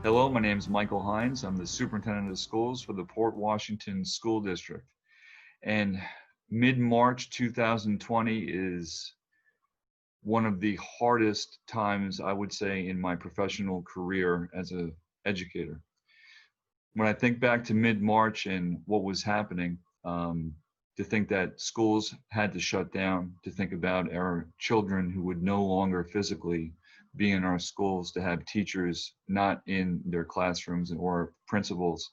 Hello, my name is Michael Hynes. I'm the Superintendent of Schools for the Port Washington School District. And mid-March 2020 is one of the hardest times, I would say, in my professional career as an educator. When I think back to mid-March and what was happening, to think that schools had to shut down, to think about our children who would no longer physically be in our schools, to have teachers not in their classrooms or principals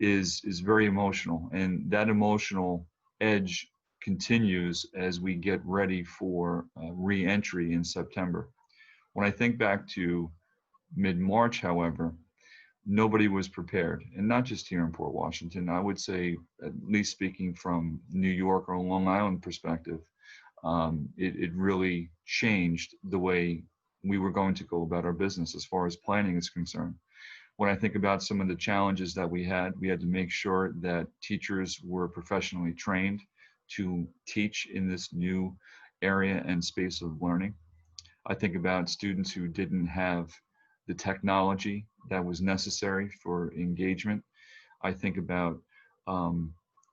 is very emotional. And that emotional edge continues as we get ready for re-entry in September. When I think back to mid-March, however, nobody was prepared, and not just here in Port Washington. I would say, at least speaking from New York or Long Island perspective, it really changed the way we were going to go about our business as far as planning is concerned. When I think about some of the challenges that we had to make sure that teachers were professionally trained to teach in this new area and space of learning. I think about students who didn't have the technology that was necessary for engagement. I think about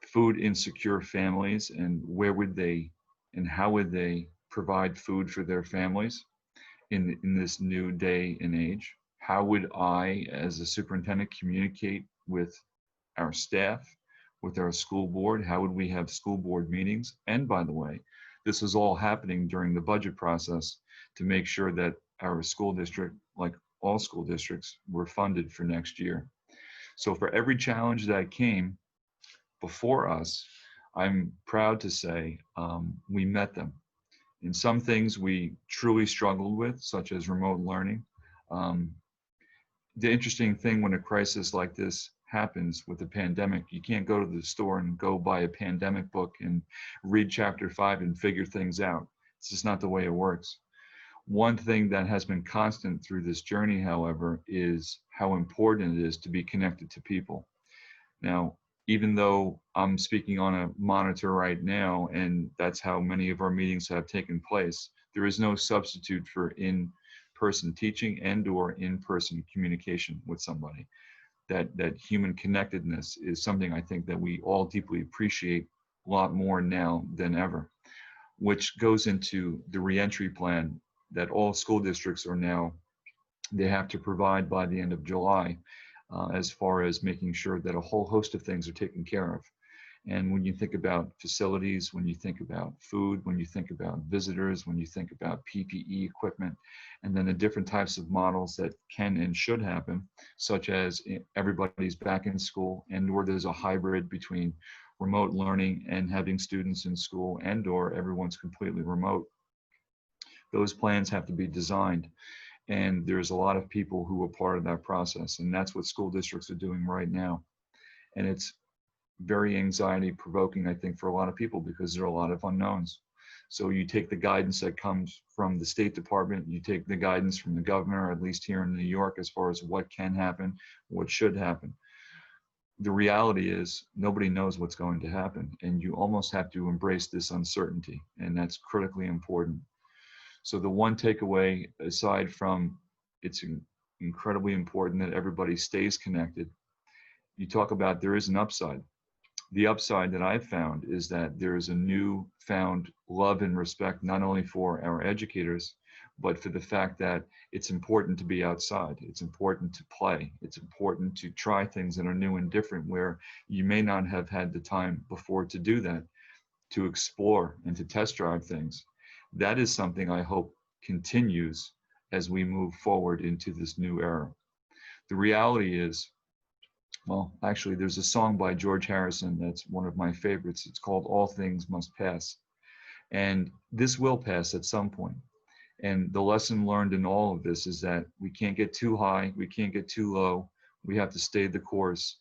food insecure families and where would they and how would they provide food for their families in this new day and age. How would I, as a superintendent, communicate with our staff, with our school board? How would we have school board meetings? And by the way, this is all happening during the budget process to make sure that our school district, like all school districts, were funded for next year. So for every challenge that came before us, I'm proud to say we met them. In some things we truly struggled with, such as remote learning. The interesting thing when a crisis like this happens with a pandemic, you can't go to the store and go buy a pandemic book and read chapter 5 and figure things out. It's just not the way it works. One thing that has been constant through this journey, however, is how important it is to be connected to people. Now, even though I'm speaking on a monitor right now, and that's how many of our meetings have taken place, there is no substitute for in-person teaching and or in-person communication with somebody. That human connectedness is something I think that we all deeply appreciate a lot more now than ever, which goes into the reentry plan that all school districts are now, they have to provide by the end of July, as far as making sure that a whole host of things are taken care of. And when you think about facilities, when you think about food, when you think about visitors, when you think about PPE equipment, and then the different types of models that can and should happen, such as everybody's back in school and or there's a hybrid between remote learning and having students in school and or everyone's completely remote. Those plans have to be designed. And there's a lot of people who are part of that process. And that's what school districts are doing right now. And it's very anxiety provoking, I think, for a lot of people because there are a lot of unknowns. So you take the guidance that comes from the State Department, you take the guidance from the governor, at least here in New York, as far as what can happen, what should happen. The reality is nobody knows what's going to happen. And you almost have to embrace this uncertainty. And that's critically important. So the one takeaway, aside from it's incredibly important that everybody stays connected, you talk about there is an upside. The upside that I've found is that there is a newfound love and respect, not only for our educators, but for the fact that it's important to be outside. It's important to play. It's important to try things that are new and different where you may not have had the time before to do that, to explore and to test drive things. That is something I hope continues as we move forward into this new era. The reality is, well, actually, there's a song by George Harrison that's one of my favorites. It's called All Things Must Pass. And this will pass at some point. And the lesson learned in all of this is that we can't get too high, we can't get too low, we have to stay the course.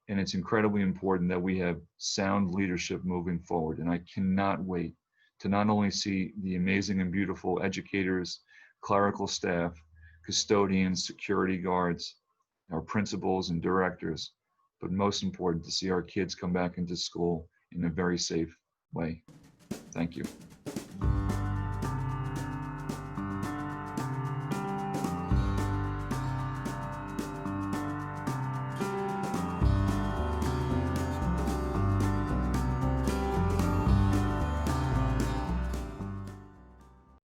And it's incredibly important that we have sound leadership moving forward. And I cannot wait to not only see the amazing and beautiful educators, clerical staff, custodians, security guards, our principals and directors, but most important to see our kids come back into school in a very safe way. Thank you.